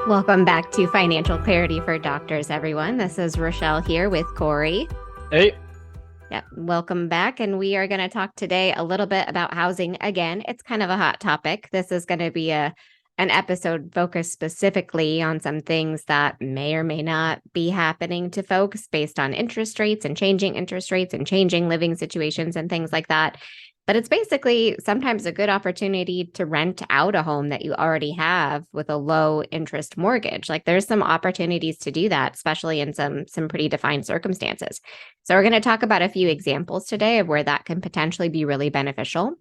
Welcome back to Financial Clarity for Doctors, everyone. This is Rachelle here with Corey. Hey, Yep, welcome back. And we are going to talk today a little bit about housing. Again, it's kind of a hot topic. This is going to be an episode focused specifically on some things that may or may not be happening to folks based on interest rates and changing living situations and things like that. But it's basically sometimes a good opportunity to rent out a home that you already have with a low interest mortgage. Like there's some opportunities to do that, especially in some pretty defined circumstances. So we're going to talk about a few examples today of where that can potentially be really beneficial.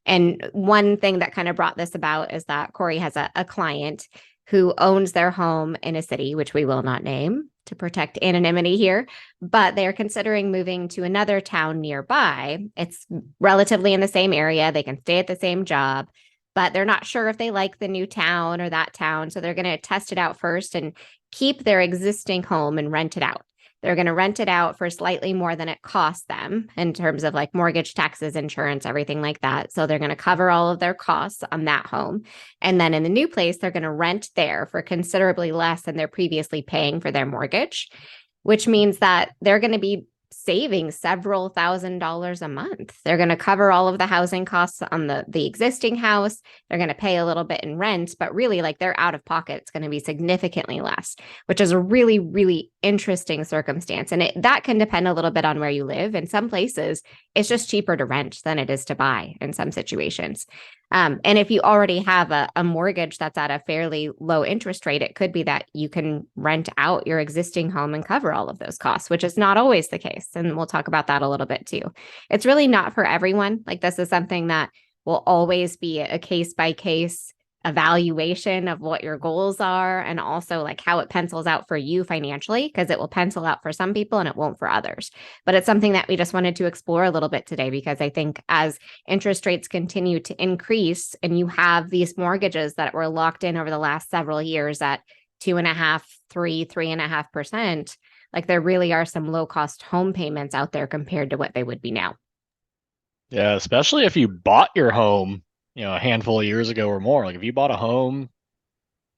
And one thing that kind of brought this about is that Corey has a client who owns their home in a city, which we will not name to protect anonymity here, but they're considering moving to another town nearby. It's relatively in the same area. They can stay at the same job, but they're not sure if they like the new town or that town. So they're going to test it out first and keep their existing home and rent it out. They're going to rent it out for slightly more than it costs them in terms of like mortgage, taxes, insurance, everything like that. So they're going to cover all of their costs on that home. And then in the new place, they're going to rent there for considerably less than they're previously paying for their mortgage, which means that they're going to be saving several $1,000s a month. They're going to cover all of the housing costs on the existing house. They're going to pay a little bit in rent, but really like their out of pocket is going to be significantly less, which is a really, really interesting circumstance. And that can depend a little bit on where you live. In some places, it's just cheaper to rent than it is to buy in some situations. And if you already have a mortgage that's at a fairly low interest rate, it could be that you can rent out your existing home and cover all of those costs, which is not always the case. And we'll talk about that a little bit too. It's really not for everyone. Like this is something that will always be a case by case evaluation of what your goals are and also like how it pencils out for you financially, because it will pencil out for some people and it won't for others. But it's something that we just wanted to explore a little bit today, because I think as interest rates continue to increase and you have these mortgages that were locked in over the last several years at 2.5, 3.5%, like there really are some low cost home payments out there compared to what they would be now. yeah, especially if you bought your home, a handful of years ago or more. Like if you bought a home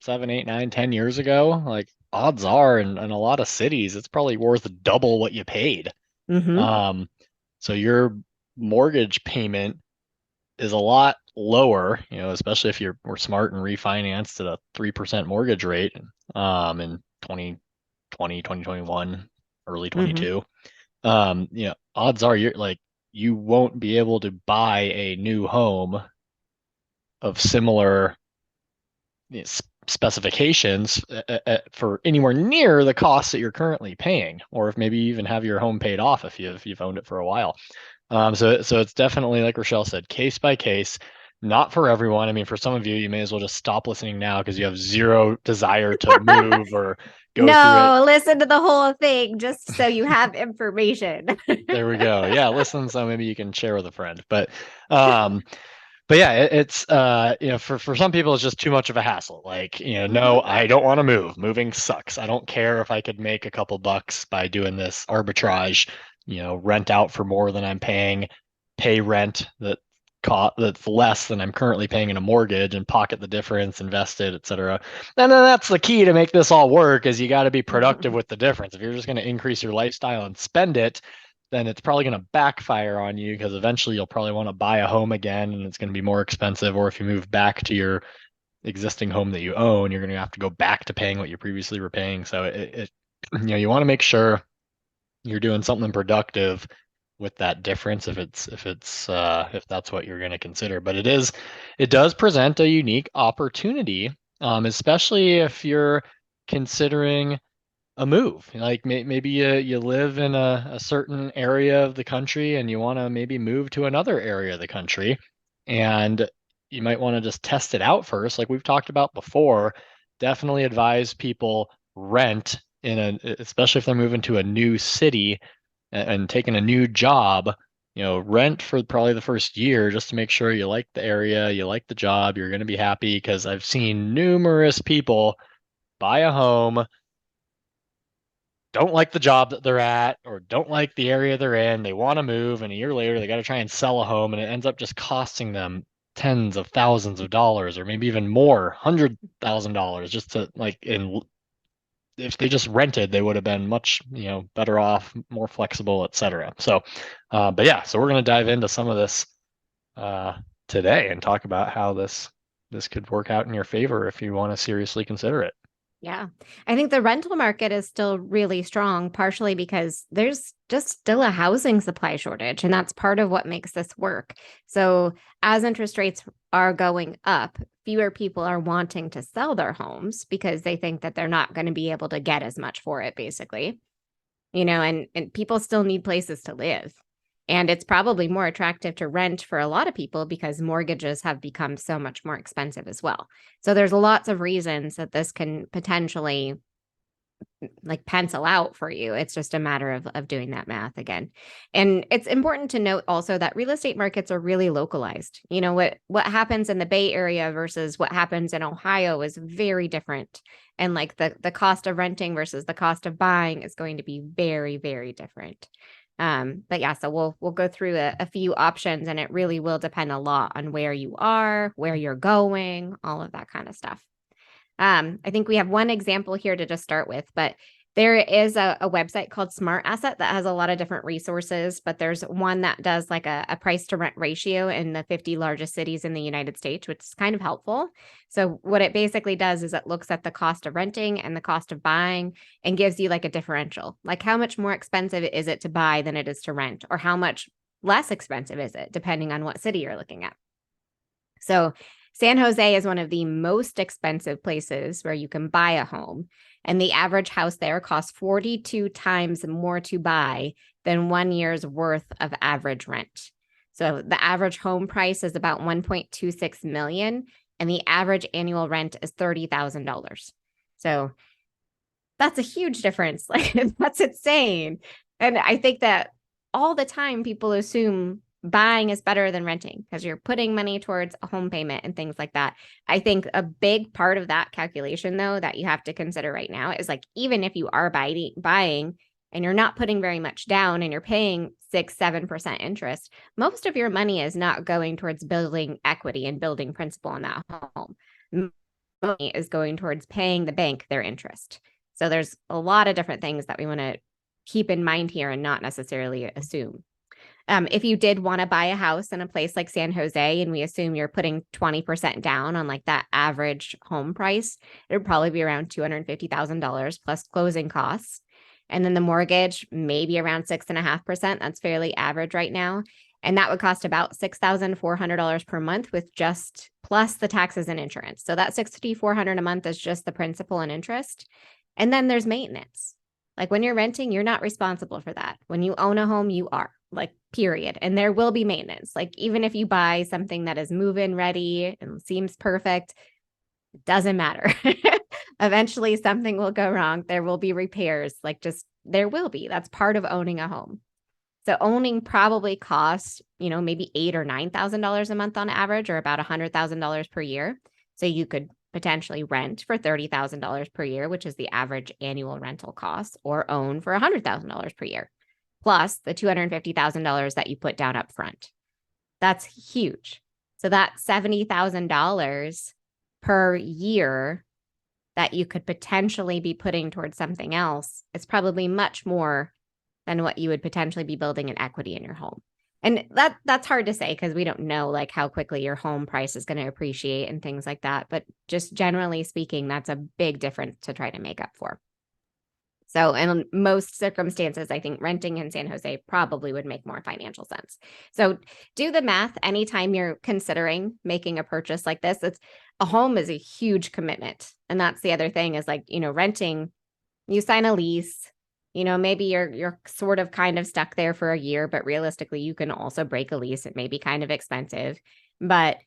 7, 8, 9, 10 years ago, like odds are in a lot of cities, it's probably worth double what you paid. Mm-hmm. Um, so your mortgage payment is a lot lower, especially if we're smart and refinanced at a 3% mortgage rate, in 2020, 2021, early Mm-hmm. 22. Odds are you won't be able to buy a new home of similar specifications for anywhere near the costs that you're currently paying, or if maybe you even have your home paid off if you've owned it for a while. So it's definitely like Rachelle said, case by case. Not for everyone. I mean, for some of you, you may as well just stop listening now because you have zero desire to move or go through it. No, listen to the whole thing just so you have information. There we go. Yeah, listen, so maybe you can share with a friend. Um, but yeah, it's for some people it's just too much of a hassle. Like, no, Mhm. I don't want to move. Moving sucks. I don't care if I could make a couple bucks by doing this arbitrage, rent out for more than I'm paying, pay rent that's less than I'm currently paying in a mortgage and pocket the difference, invest it, etc. And then that's the key to make this all work is you got to be productive with the difference. If you're just going to increase your lifestyle and spend it, then it's probably going to backfire on you because eventually you'll probably want to buy a home again and it's going to be more expensive. Or if you move back to your existing home that you own, you're going to have to go back to paying what you previously were paying. So you want to make sure you're doing something productive with that difference if that's what you're going to consider. But it does present a unique opportunity, especially if you're considering a move. Like maybe you live in a certain area of the country and you want to maybe move to another area of the country, and you might want to just test it out first. Like we've talked about before, definitely advise people rent especially if they're moving to a new city and taking a new job. Rent for probably the first year just to make sure you like the area, you like the job, you're going to be happy. Because I've seen numerous people buy a home, don't like the job that they're at or don't like the area they're in. They want to move, and a year later they got to try and sell a home, and it ends up just costing them tens of thousands of dollars or maybe even more, $100,000 just to like in if they just rented, they would have been much, better off, more flexible, etc. So, but yeah, so we're going to dive into some of this uh, today and talk about how this could work out in your favor if you want to seriously consider it. Yeah. I think the rental market is still really strong, partially because there's just still a housing supply shortage, and that's part of what makes this work. So, as interest rates are going up, fewer people are wanting to sell their homes because they think that they're not going to be able to get as much for it, basically. And people still need places to live. And it's probably more attractive to rent for a lot of people because mortgages have become so much more expensive as well. So there's lots of reasons that this can potentially like pencil out for you. It's just a matter of doing that math again. And it's important to note also that real estate markets are really localized. What happens in the Bay Area versus what happens in Ohio is very different. And like the cost of renting versus the cost of buying is going to be very, very different. But yeah, so we'll go through a few options, and it really will depend a lot on where you are, where you're going, all of that kind of stuff. I think we have one example here to just start with, but there is a website called Smart Asset that has a lot of different resources, but there's one that does like a price to rent ratio in the 50 largest cities in the United States, which is kind of helpful. So what it basically does is it looks at the cost of renting and the cost of buying and gives you like a differential. Like how much more expensive is it to buy than it is to rent, or how much less expensive is it, depending on what city you're looking at. So San Jose is one of the most expensive places where you can buy a home. And the average house there costs 42 times more to buy than 1 year's worth of average rent. So the average home price is about 1.26 million, and the average annual rent is $30,000. So that's a huge difference. Like that's insane. And I think that all the time people assume buying is better than renting because you're putting money towards a home payment and things like that. I think a big part of that calculation, though, that you have to consider right now is like, even if you are buying and you're not putting very much down and you're paying 6-7% interest, most of your money is not going towards building equity and building principal in that home. Money is going towards paying the bank their interest. So there's a lot of different things that we want to keep in mind here and not necessarily assume. If you did want to buy a house in a place like San Jose, and we assume you're putting 20% down on like that average home price, it would probably be around $250,000 plus closing costs. And then the mortgage, maybe around 6.5%. That's fairly average right now. And that would cost about $6,400 per month with just plus the taxes and insurance. So that $6,400 a month is just the principal and interest. And then there's maintenance. Like when you're renting, you're not responsible for that. When you own a home, you are, like, period. And there will be maintenance. Like even if you buy something that is move-in ready and seems perfect, it doesn't matter. Eventually something will go wrong. There will be repairs. Like just there will be. That's part of owning a home. So owning probably costs, maybe $8,000 or $9,000 a month on average, or about $100,000 per year. So you could potentially rent for $30,000 per year, which is the average annual rental cost, or own for $100,000 per year, plus the $250,000 that you put down up front. That's huge. So that's $70,000 per year that you could potentially be putting towards something else. It's probably much more than what you would potentially be building in equity in your home. And that's hard to say because we don't know like how quickly your home price is going to appreciate and things like that. But just generally speaking, that's a big difference to try to make up for. So in most circumstances, I think renting in San Jose probably would make more financial sense. So do the math anytime you're considering making a purchase like this. It's a home is a huge commitment. And that's the other thing is like, renting, you sign a lease, maybe you're sort of kind of stuck there for a year, but realistically, you can also break a lease. It may be kind of expensive, but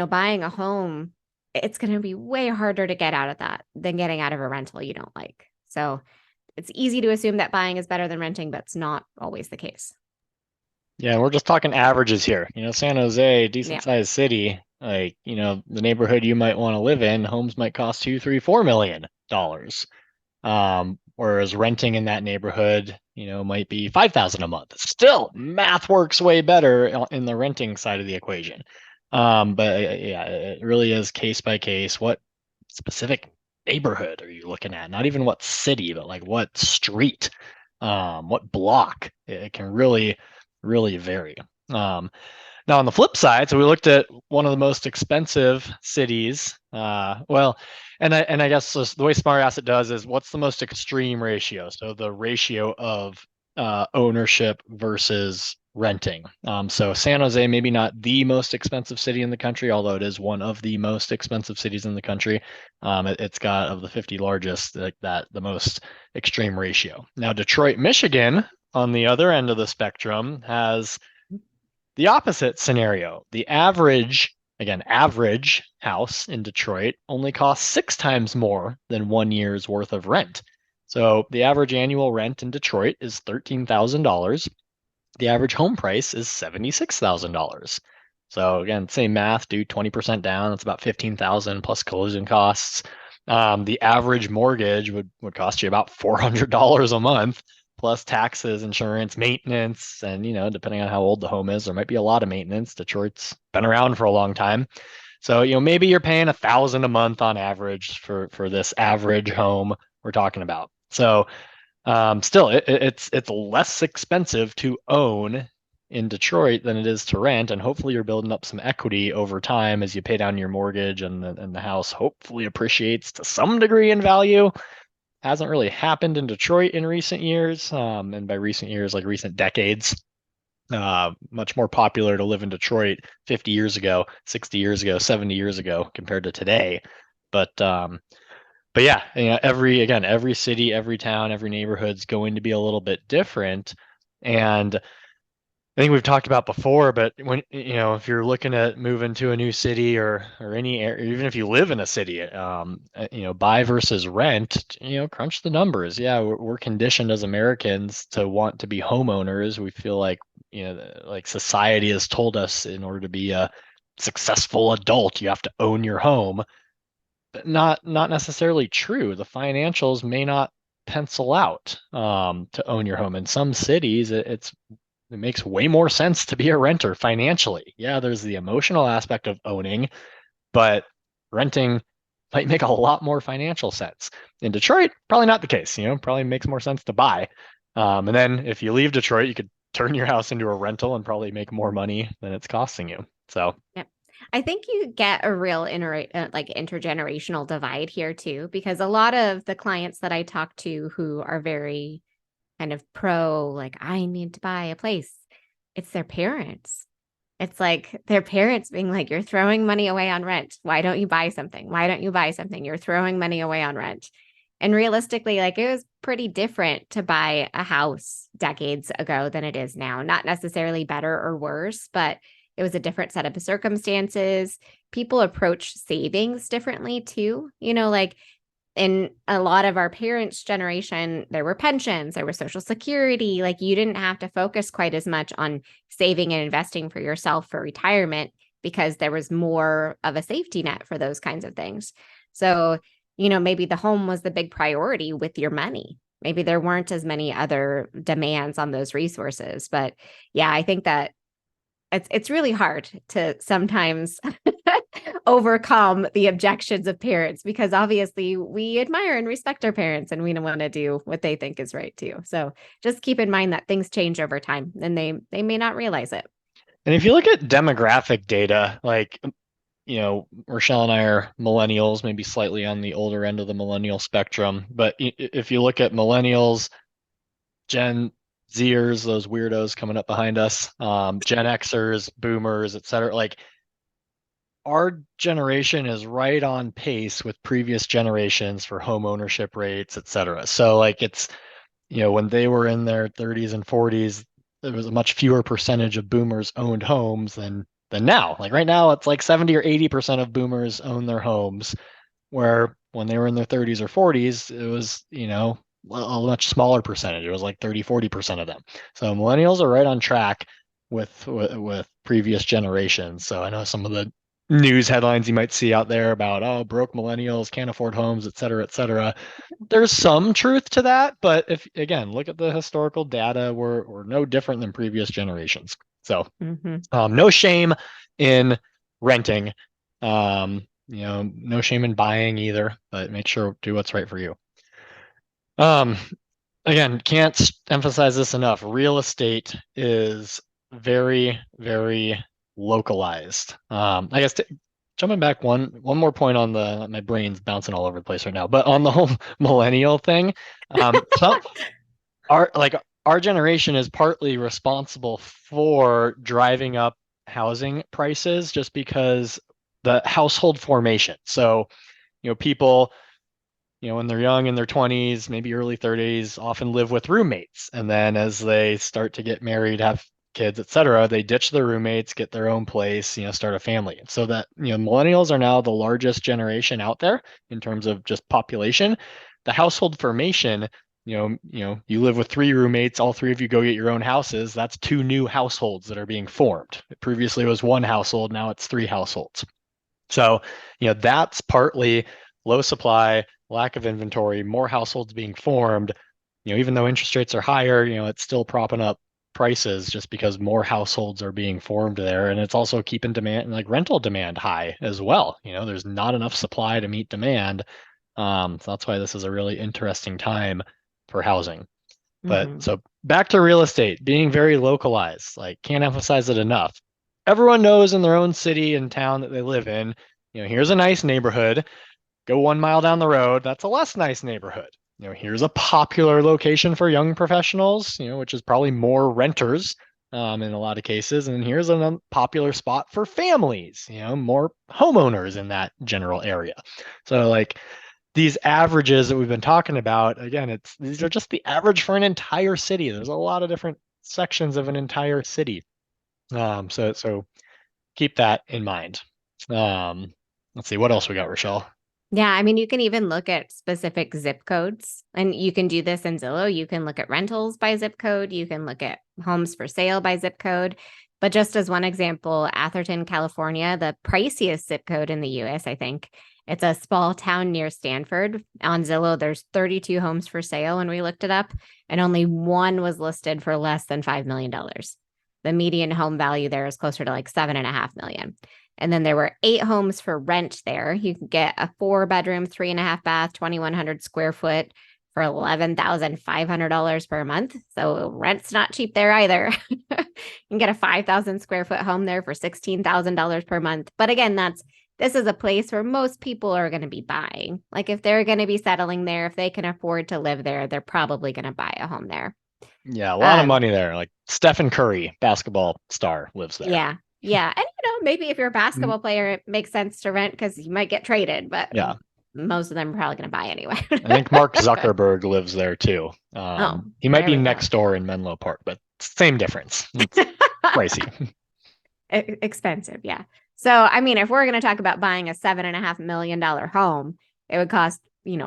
buying a home, it's going to be way harder to get out of that than getting out of a rental you don't like. So it's easy to assume that buying is better than renting, but it's not always the case. Yeah, we're just talking averages here. San Jose, decent Yeah. sized city, like, the neighborhood you might want to live in, homes might cost 2, 3, 4 million dollars. Whereas renting in that neighborhood, might be 5,000 a month. Still, math works way better in the renting side of the equation. But yeah, it really is case by case. What specific neighborhood are you looking at? Not even what city, but like what street, what block. It can really, really vary. Um, Now, on the flip side, so we looked at one of the most expensive cities. And I guess the way Smart Asset does is what's the most extreme ratio? So the ratio of ownership versus renting. So San Jose, maybe not the most expensive city in the country, although it is one of the most expensive cities in the country. It's got of the 50 largest, like that, the most extreme ratio. Now, Detroit, Michigan, on the other end of the spectrum, has the opposite scenario. The average, again, average house in Detroit only costs 6 times more than 1 year's worth of rent. So the average annual rent in Detroit is $13,000. The average home price is $76,000. So again, same math, do 20% down, that's about 15,000 plus closing costs. The average mortgage would cost you about $400 a month, plus taxes, insurance, maintenance, and depending on how old the home is, there might be a lot of maintenance. Detroit's been around for a long time. So, maybe you're paying 1,000 a month on average for this average home we're talking about. So still, it's less expensive to own in Detroit than it is to rent, and hopefully you're building up some equity over time as you pay down your mortgage, and the house hopefully appreciates to some degree in value. Hasn't really happened in Detroit in recent years, and by recent years, like recent decades. Much more popular to live in Detroit 50 years ago, 60 years ago, 70 years ago compared to today. But yeah, every city, every town, every neighborhood's going to be a little bit different. And I think we've talked about before, but when if you're looking at moving to a new city or any area, even if you live in a city, buy versus rent, crunch the numbers. Yeah, we're conditioned as Americans to want to be homeowners. We feel like like society has told us in order to be a successful adult, you have to own your home. Not necessarily true. The financials may not pencil out to own your home. In some cities, it makes way more sense to be a renter financially. Yeah, there's the emotional aspect of owning, but renting might make a lot more financial sense. In Detroit, probably not the case. Probably makes more sense to buy. And then if you leave Detroit, you could turn your house into a rental and probably make more money than it's costing you. So Yep. I think you get a real like intergenerational divide here too, because a lot of the clients that I talk to who are very kind of pro, like, I need to buy a place, it's their parents. It's like their parents being like, you're throwing money away on rent. Why don't you buy something? Why don't you buy something? You're throwing money away on rent. And realistically, like it was pretty different to buy a house decades ago than it is now. Not necessarily better or worse, but it was a different set of circumstances. People approach savings differently too. Like in a lot of our parents' generation, there were pensions, there was social security. Like you didn't have to focus quite as much on saving and investing for yourself for retirement because there was more of a safety net for those kinds of things. So, maybe the home was the big priority with your money. Maybe there weren't as many other demands on those resources. But yeah, I think that it's really hard to sometimes overcome the objections of parents because obviously we admire and respect our parents and we don't want to do what they think is right too. So just keep in mind that things change over time and they may not realize it. and if you look at demographic data, like Rachelle and I are millennials, maybe slightly on the older end of the millennial spectrum. But if you look at millennials, Gen Zers, those weirdos coming up behind us, Gen Xers, Boomers, et cetera, like our generation is right on pace with previous generations for home ownership rates, et cetera. So like it's, when they were in their 30s and 40s, there was a much fewer percentage of boomers owned homes than now. Like right now, it's like 70 or 80% of boomers own their homes, where when they were in their 30s or 40s, it was, a much smaller percentage. It was like 30, 40% of them. So millennials are right on track with previous generations. So I know some of the news headlines you might see out there about, oh, broke millennials can't afford homes, et cetera, et cetera. There's some truth to that, but if again, look at the historical data, we're no different than previous generations. So Mm-hmm. no shame in renting. No shame in buying either, but make sure do what's right for you. Um, Again, can't emphasize this enough. Real estate is very, very localized. I guess jumping back one more point on the my brain's bouncing all over the place right now, but on the whole millennial thing, some our like our generation is partly responsible for driving up housing prices just because the household formation. So, people when they're young in their 20s, maybe early 30s, often live with roommates. And then as they start to get married, have kids, etc., they ditch their roommates, get their own place, start a family. So that, millennials are now the largest generation out there in terms of just population. The household formation, you live with three roommates, all three of you go get your own houses. That's two new households that are being formed. Previously it was one household, now it's three households. So, that's partly low supply, lack of inventory, more households being formed. Even though interest rates are higher, it's still propping up prices just because more households are being formed there. And it's also keeping demand, like rental demand, high as well. There's not enough supply to meet demand. So that's why this is a really interesting time for housing. But Hmm. so back to real estate, being very localized, like can't emphasize it enough. Everyone knows in their own city and town that they live in, here's a nice neighborhood. Go 1 mile down the road, that's a less nice neighborhood. Here's a popular location for young professionals, which is probably more renters in a lot of cases. And here's a popular spot for families, more homeowners in that general area. So like these averages that we've been talking about, again, these are just the average for an entire city. There's a lot of different sections of an entire city. So keep that in mind. Um, let's see what else we got, Rochelle. Yeah, I mean, you can even look at specific zip codes, and you can do this in Zillow. You can look at rentals by zip code. You can look at homes for sale by zip code. But just as one example, Atherton, California, the priciest zip code in the US, I think. It's a small town near Stanford. On Zillow, there's 32 homes for sale, and we looked it up, and only one was listed for less than $5 million. The median home value there is closer to like 7.5 million. And then there were 8 homes for rent there. You can get a 4 bedroom, 3.5 bath, 2,100 square foot for $11,500 per month. So rent's not cheap there either. You can get a 5,000 square foot home there for $16,000 per month. But again, this is a place where most people are going to be buying. Like if they're going to be settling there, if they can afford to live there, they're probably going to buy a home there. Yeah, a lot of Um, money there. Like Stephen Curry, basketball star, lives there. yeah. Yeah. And maybe if you're a Mm, basketball player, it makes sense to rent because you might get traded, but yeah, most of them are probably going to buy anyway. I think Mark Zuckerberg lives there too. Oh, He might there be we go. next door in Menlo Park, but same difference. It's pricey. Expensive, yeah. So, I mean, if we're going to talk about buying a $7.5 million home, it would cost,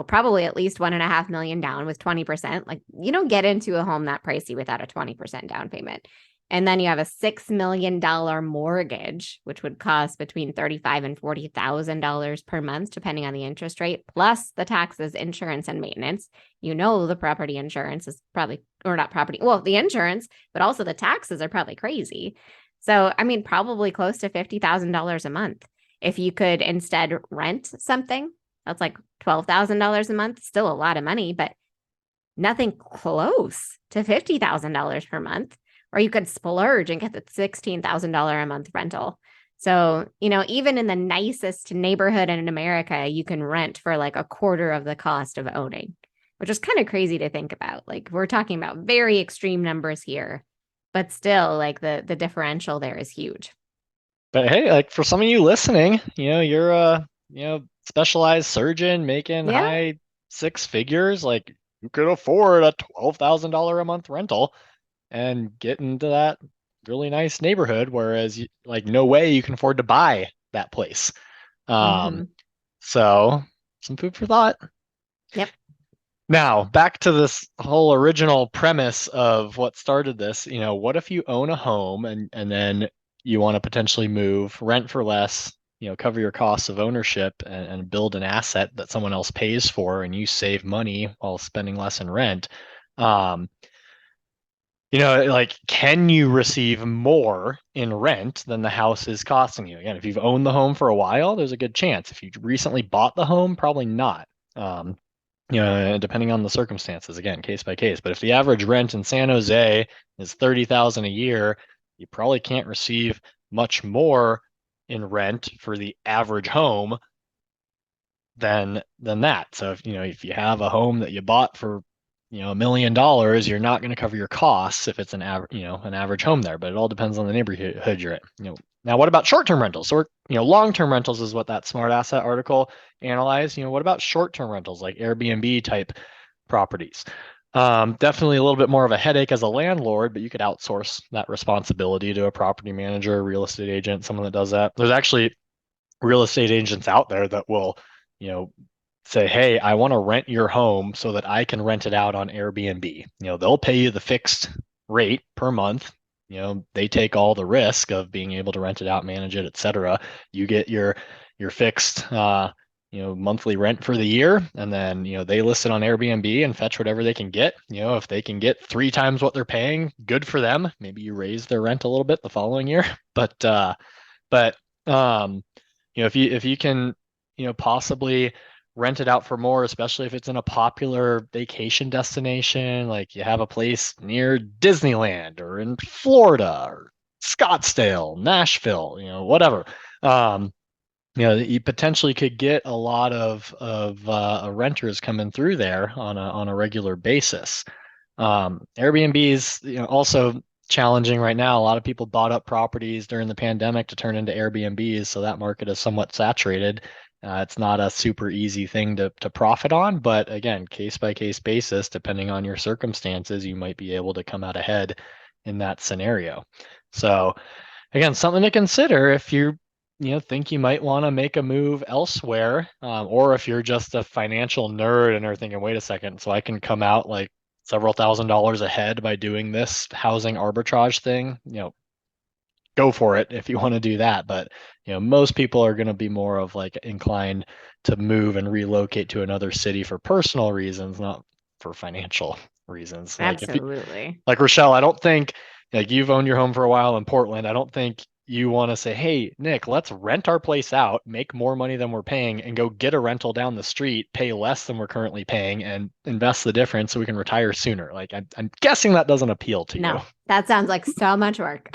probably at least 1.5 million down with 20%. Like, you don't get into a home that pricey without a 20% down payment. And then you have a $6 million mortgage, which would cost between $35,000 and $40,000 per month, depending on the interest rate, plus the taxes, insurance, and maintenance. The property insurance is probably, or not property, well, the insurance, but also the taxes are probably crazy. So, I mean, probably close to $50,000 a month. If you could instead rent something, that's like $12,000 a month, still a lot of money, but nothing close to $50,000 per month. Or you could splurge and get the $16,000 a month rental. So, even in the nicest neighborhood in America, you can rent for like a quarter of the cost of owning, which is kind of crazy to think about. Like we're talking about very extreme numbers here, but still like the differential there is huge. But hey, like for some of you listening, you're a specialized surgeon making Yeah. high six figures. Like you could afford a $12,000 a month rental and get into that really nice neighborhood, whereas like no way you can afford to buy that place. Um, Hmm. so some food for thought. Yep. Now, back to this whole original premise of what started this, what if you own a home and then you want to potentially move, rent for less, cover your costs of ownership and build an asset that someone else pays for and you save money while spending less in rent. Um, like, can you receive more in rent than the house is costing you? Again, if you've owned the home for a while, there's a good chance. If you recently bought the home, probably not. Um, depending on the circumstances, again, case by case. But if the average rent in San Jose is 30,000 a year, you probably can't receive much more in rent for the average home than that. So if you have a home that you bought for $1 million, you're not going to cover your costs if it's an average home there. But it all depends on the neighborhood you're in. Now what about short-term rentals? Or long-term rentals is what that smart asset article analyzed. What about short-term rentals like Airbnb type properties? Definitely a little bit more of a headache as a landlord, but you could outsource that responsibility to a property manager, a real estate agent, someone that does that. There's actually real estate agents out there that will, you know, say, hey, I want to rent your home so that I can rent it out on Airbnb. They'll pay you the fixed rate per month. They take all the risk of being able to rent it out, manage it, etc. You get your fixed monthly rent for the year, and then they list it on Airbnb and fetch whatever they can get. If they can get 3 times what they're paying, good for them. Maybe you raise their rent a little bit the following year. But um if you can possibly rent it out for more, especially if it's in a popular vacation destination, like you have a place near Disneyland or in Florida or Scottsdale, Nashville, whatever. um you potentially could get a lot of renters coming through there on a regular basis. Airbnb is also challenging right now. A lot of people bought up properties during the pandemic to turn into Airbnbs, so that market is somewhat saturated. It's not a super easy thing to profit on, but again, case by case basis, depending on your circumstances, you might be able to come out ahead in that scenario. So again, something to consider if you think you might want to make a move elsewhere, or if you're just a financial nerd and are thinking, wait a second, so I can come out like several $1,000s ahead by doing this housing arbitrage thing. Go for it if you want to do that. But most people are going to be more of like inclined to move and relocate to another city for personal reasons, not for financial reasons. Like if you Absolutely. like Rachelle, I don't think, like, you've owned your home for a while in Portland. I don't think you want to say, hey, Nick, let's rent our place out, make more money than we're paying, and go get a rental down the street, pay less than we're currently paying, and invest the difference so we can retire sooner. Like, I'm guessing that doesn't appeal to you. No, that sounds like so much work.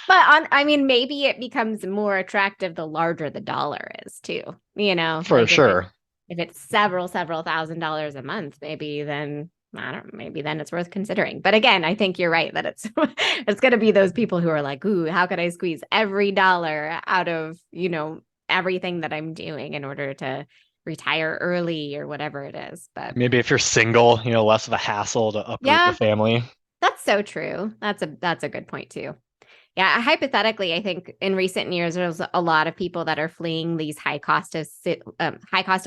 But I mean, maybe it becomes more attractive the larger the dollar is too. For Like sure. if it's several $1,000s a month, maybe then I don't maybe then it's worth considering. But again, I think you're right that it's gonna be those people who are like, ooh, how could I squeeze every dollar out of, everything that I'm doing in order to retire early or whatever it is. But Maybe if you're single, less of a hassle to uproot the yeah, family. that's so true. That's a good point too. Yeah, hypothetically, I think in recent years there's a lot of people that are fleeing these high cost of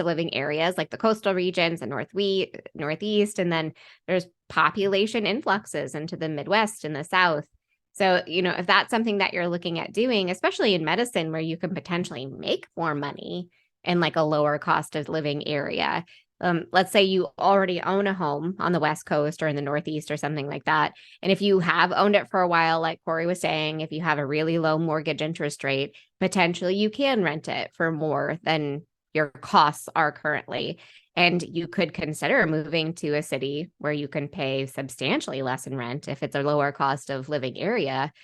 living areas like the coastal regions and northeast, and then there's population influxes into the Midwest and the South. So, if that's something that you're looking at doing, especially in medicine where you can potentially make more money in like a lower cost of living area. Let's say you already own a home on the West Coast or in the Northeast or something like that. And if you have owned it for a while, like Corey was saying, if you have a really low mortgage interest rate, potentially you can rent it for more than your costs are currently. And you could consider moving to a city where you can pay substantially less in rent if it's a lower cost of living area.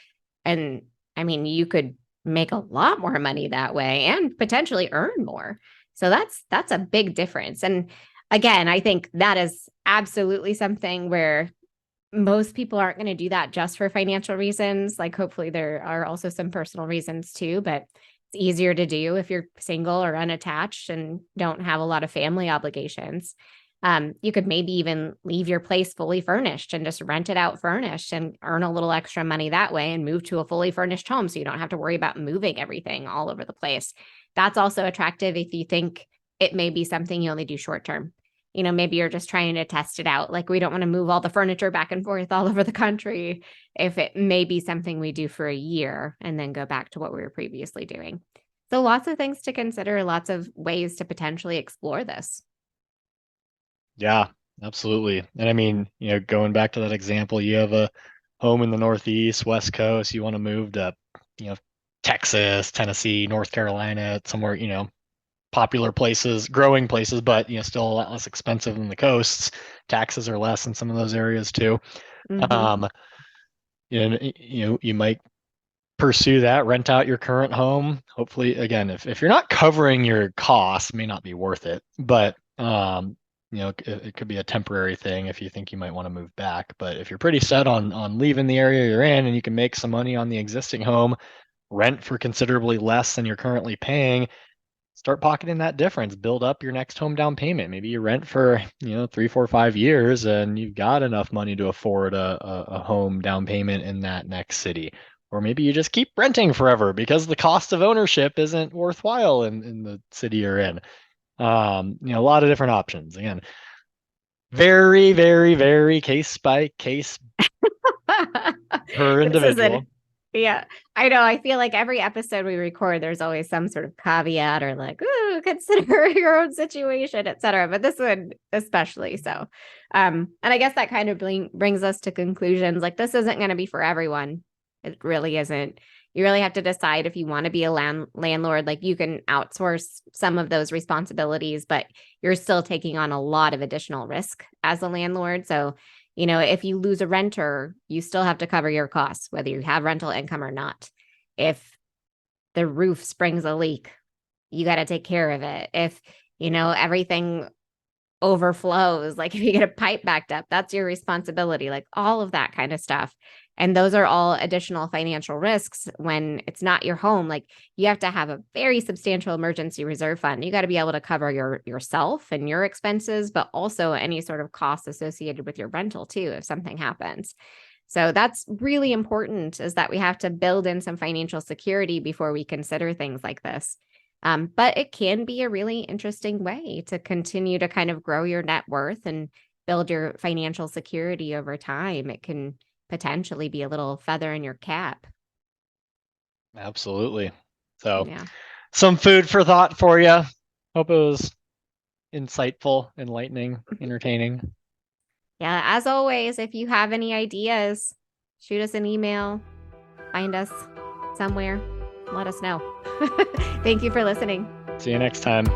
And I mean, you could make a lot more money that way and potentially earn more. So that's a big difference. And again, I think that is absolutely something where most people aren't going to do that just for financial reasons. Like, hopefully, there are also some personal reasons too, but it's easier to do if you're single or unattached and don't have a lot of family obligations. You could maybe even leave your place fully furnished and just rent it out furnished and earn a little extra money that way and move to a fully furnished home so you don't have to worry about moving everything all over the place. That's also attractive if you think it may be something you only do short term. Maybe you're just trying to test it out. Like, we don't want to move all the furniture back and forth all over the country if it may be something we do for a year and then go back to what we were previously doing. So, lots of things to consider, lots of ways to potentially explore this. Yeah. Absolutely. And I mean, going back to that example, you have a home in the Northeast, West Coast, you want to move to, you know, Texas, Tennessee, North Carolina, somewhere, popular places, growing places, but still a lot less expensive than the coasts. Taxes are less in some of those areas too. Mm-hmm. Um, you might pursue that, rent out your current home. Hopefully, again, if you're not covering your costs, it may not be worth it. But it could be a temporary thing if you think you might want to move back. But if you're pretty set on leaving the area you're in and you can make some money on the existing home, rent for considerably less than you're currently paying, start pocketing that difference. Build up your next home down payment. Maybe you rent for 3, 4, 5 years and you've got enough money to afford a home down payment in that next city. Or maybe you just keep renting forever because the cost of ownership isn't worthwhile in the city you're in. A lot of different options. Again, very, very, very case by case per This is an individual. yeah. I know. I feel like every episode we record, there's always some sort of caveat or like, ooh, consider your own situation, etc. But this one especially so. And I guess that kind of brings us to conclusions. Like this isn't going to be for everyone. It really isn't. You really have to decide if you want to be a landlord. Like you can outsource some of those responsibilities, but you're still taking on a lot of additional risk as a landlord. So if you lose a renter, you still have to cover your costs, whether you have rental income or not. If the roof springs a leak, you got to take care of it. If, everything overflows, like if you get a pipe backed up, that's your responsibility, like all of that kind of stuff. And those are all additional financial risks when it's not your home. Like you have to have a very substantial emergency reserve fund. You got to be able to cover yourself and your expenses, but also any sort of costs associated with your rental too, if something happens. So that's really important is that we have to build in some financial security before we consider things like this. But it can be a really interesting way to continue to kind of grow your net worth and build your financial security over time. It can potentially be a little feather in your cap. Absolutely. So, Yeah. some food for thought for you. Hope it was insightful, enlightening, entertaining. Yeah. As always, if you have any ideas, shoot us an email, find us somewhere, let us know. Thank you for listening. See you next time.